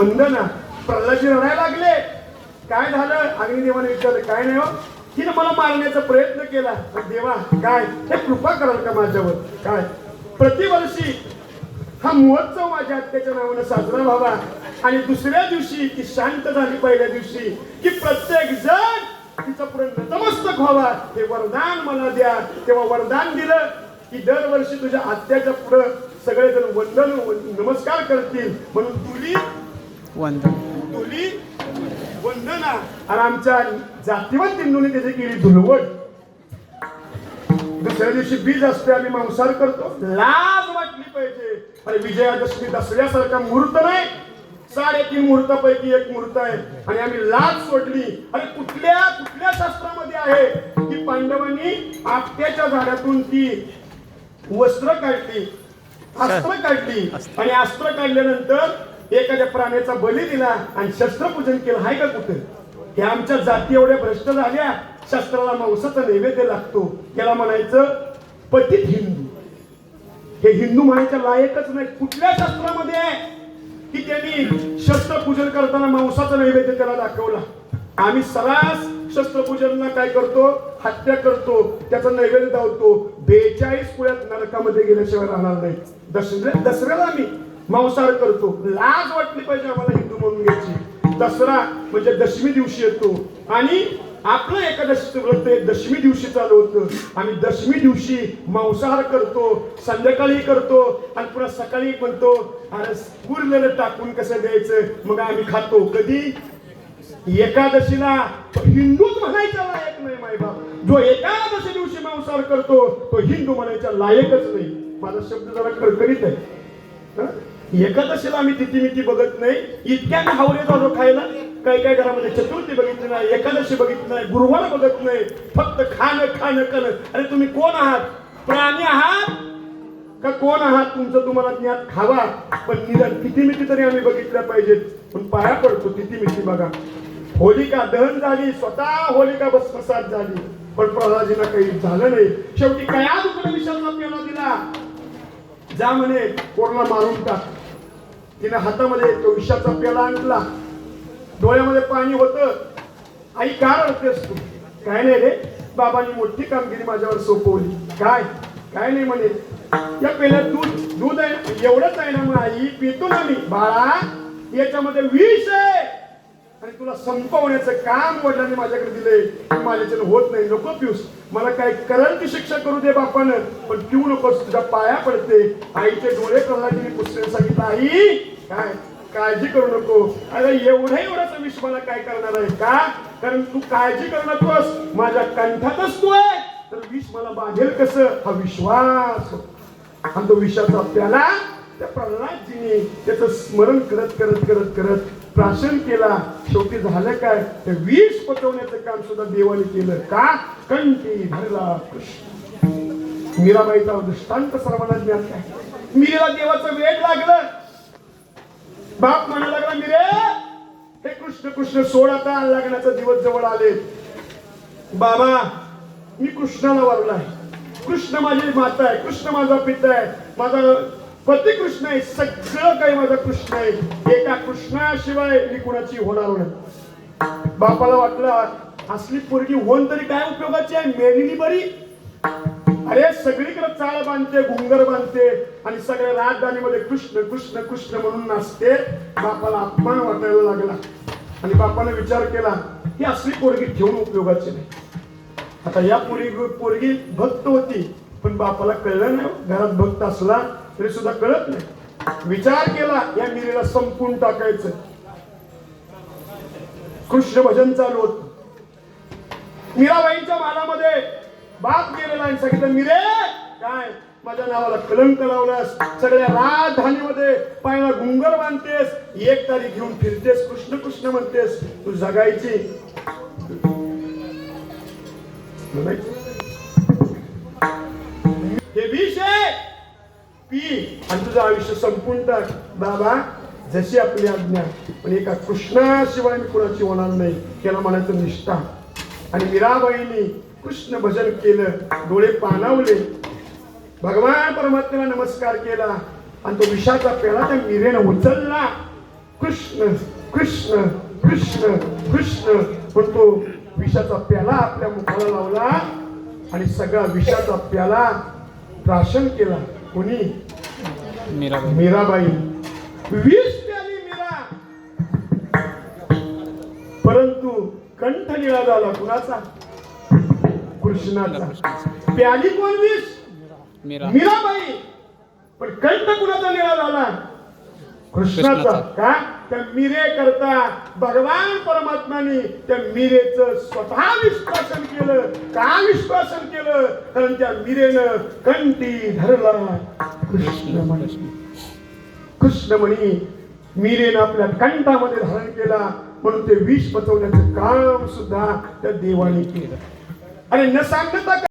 वंदना प्रल्हादजी रडायला लागले. काय झालं? अग्निदेवाने विचारलं. काय नाही हो, तिने मला मारण्याचा प्रयत्न केला. पण देवा काय हे कृपा कराल का माझ्यावर? काय प्रतिवर्षी हा महोत्सव माझ्या आत्याच्या नावानं साजरा व्हावा आणि दुसऱ्या दिवशी ती शांत झाली, पहिल्या दिवशी की प्रत्येक जण तिचा पुढे नतमस्तक व्हावा हे वरदान मला द्या. तेव्हा वरदान दिलं की दरवर्षी तुझ्या आत्याच्या पुढे सगळेजण वंदन नमस्कार करतील. म्हणून तुली वंदना आणि आमच्या जातीवंत हिंदूंनी त्याची केली धुलवट. दुसऱ्या दिवशी बीज असते, आम्ही मांसाहार करतो. लाज वाटली पाहिजे. अरे विजयादशमी दसऱ्यासारखा मुहूर्त नाही, 3.5 मुहूर्तापैकी एक मुहूर्त आहे आणि आम्ही लाज सोडली. अरे कुठल्या शास्त्रामध्ये आहे की पांडवांनी आपट्याच्या झाडातून ती वस्त्र काढली, अस्त्र काढली आणि अस्त्र काढल्यानंतर एखाद्या प्राण्याचा बली दिला आणि शस्त्रपूजन केलं. हाय का कुठे? हे आमच्या जाती एवढ्या भ्रष्ट झाल्या, शस्त्राला मांसाचा नैवेद्य लागतो. त्याला म्हणायचं पतित हिंदू. हे हिंदू म्हणायच्या लायकच नाही. कुठल्या शास्त्रामध्ये आहे की त्यांनी शस्त्रपूजन करताना मांसाचा नैवेद्य त्याला दाखवला? आम्ही सरास शस्त्रपूजनला काय करतो? हत्या करतो, त्याचा नैवेद्य धावतो. 42 कुळ्यात नरकामध्ये गेल्याशिवाय राहणार नाही. दसऱ्याला आम्ही मांसाहार करतो. लाज वाटली पाहिजे आम्हाला हिंदू म्हणून घ्यायची. दसरा म्हणजे दशमी दिवशी येतो आणि आपलं एकादशीचं व्रत दशमी दिवशी चालू होतं. आम्ही दशमी दिवशी मांसाहार करतो, संध्याकाळी करतो आणि पुन्हा सकाळी म्हणतो अरे उरलेलं टाकून कसं द्यायचं, मग आम्ही खातो. कधी? एकादशीला. हिंदूच म्हणायचा लायक नाही मायबाप. जो एकादशी दिवशी मांसाहार करतो तो हिंदू म्हणायचा लायकच नाही. माझा शब्द जरा कडकडीत आहे. एकादशीला आम्ही तिथी मिती बघत नाही. इतक्याने हावरे जातो खायला. काही घरामध्ये चतुर्थी बघितली नाही, एकादशी बघितली नाही, गुरुवार बघत नाही. फक्त खाणं. अरे तुम्ही कोण आहात? प्राणी आहात का कोण आहात? तुमचं तुम्हाला ज्ञात खावा, पण निदान तिथी मिती तरी आम्ही बघितल्या पाहिजेत. पण पाया पडतो तिथी मिती बघा. होलिका दहन झाली, स्वतः होलिका भस्मसात झाली, पण प्रल्हादजींना काही झालं नाही. शेवटी कया दुसऱ्या विषयाला प्याला दिला. जा म्हणे कोरोना मारून टाक. तिने हातामध्ये तो विषाचा प्याला आणला, डोळ्यामध्ये पाणी होतं. आई का रडतेस तू? काय नाही रे, बाबांनी मोठी कामगिरी माझ्यावर सोपवली. काय नाही म्हणे. या पेल्यात दूध आहे, एवढंच आहे ना मग आई, पितो ना मी. बाळा याच्यामध्ये विष आहे आणि तुला संपवण्याचं काम वडिलांनी माझ्याकडे दिलंय. माझ्याच्यानं होत नाही, नको पिऊस. मला काय करल ती शिक्षा करू दे बापानं, पण पिऊ नकोस, तुझ्या पाया पडते. आईचे डोळे प्रल्हादजीने पुसले. सांगितलं आई काय काळजी करू नको. अरे एवढंच विष मला काय करणार आहे का? कारण तू काळजी करू नकोस, माझ्या कंठातच तू आहे, तर विष मला बांधेल कसं? हा विश्वास. आणि तो विषाचा प्याला त्या प्रल्हादजीने त्याचं स्मरण करत प्राशन केला. शेवटी झालं काय? ते विष पचवण्याचं काम सुद्धा देवाने केलं. का? कंठी धरला कृष्ण. मीराबाईचा दृष्टांत सर्वांना ज्ञात आहे. मीरेला देवाचं वेड लागलं. बाप म्हणायला लागला मिरे हे कृष्ण सोड, आता लग्नाचा दिवस जवळ आले. बाबा मी कृष्णाला वरलाय. कृष्ण माझी माता आहे, कृष्ण माझा पिता आहे, माझा पती कृष्ण आहे, सगळं काही माझा कृष्ण आहे. एका कृष्णाशिवाय मी कुणाची होणार नाही. बापाला वाटलं असली पोरगी होऊन तरी काय उपयोगाची आहे, मेलेली बरी. अरे सगळीकडे चाळ बांधते, घुंगर बांधते आणि सगळ्या राजधानीमध्ये कृष्ण म्हणून नाचते. बापाला अपमान वाटायला लागला आणि बापाने विचार केला ही असली पोरगी ठेवून उपयोगाची नाही. आता या पोरगी भक्त होती, पण बापाला कळलं नाही. घरात भक्त असला तरी सुद्धा कळत नाही. विचार केला या मिरीला संपून टाकायचं. कृष्ण भजन चालू होत. मीराबाईंच्या मालामध्ये बाप गेलेला आणि सांगितलं मिरे काय माझ्या नावाला कलंक लावलास, सगळ्या राजधानीमध्ये पायाला घुंगर बांधतेस, 1 तारीख घेऊन फिरतेस, कृष्ण म्हणतेस, तू जगायची हे विष आहे, पी आणि तुझं आयुष्य संपून टाक. बाबा जशी आपली आज्ञा, पण एका कृष्णाशिवाय मी कुणाची होणार नाही. त्याला म्हणायचं निष्ठा. आणि मीराबाईंनी कृष्ण भजन केलं, डोळे पाणावले, भगवान परमात्म्याला नमस्कार केला आणि तो विषाचा प्याला त्या मीरेनं उचलला कृष्ण कृष्ण कृष्ण कृष्ण पण तो विषाचा प्याला आपल्या मुखाला लावला आणि सगळा विषाचा प्याला प्राशन केला. कोणी? मीराबाई. विष प्याली मीरा, परंतु कंठ निळा झाला. कुणाचा? कृष्णाचा. प्याली कोण विष? मीराबाई. पण कंठ कुणाचा निळा झाला? कृष्णाचा. का? त्या मीरे करता भगवान परमात्माने त्या मीरेचं स्वतः विश्वासन केलं. का विश्वासन केलं? कारण त्या मीरेनं कंठी धरला कृष्णमणी. कृष्णमणी मीरेनं आपल्या कंठामध्ये धारण केला, म्हणून ते विष पचवण्याचं काम सुद्धा त्या देवाने केलं. आणि न सांगता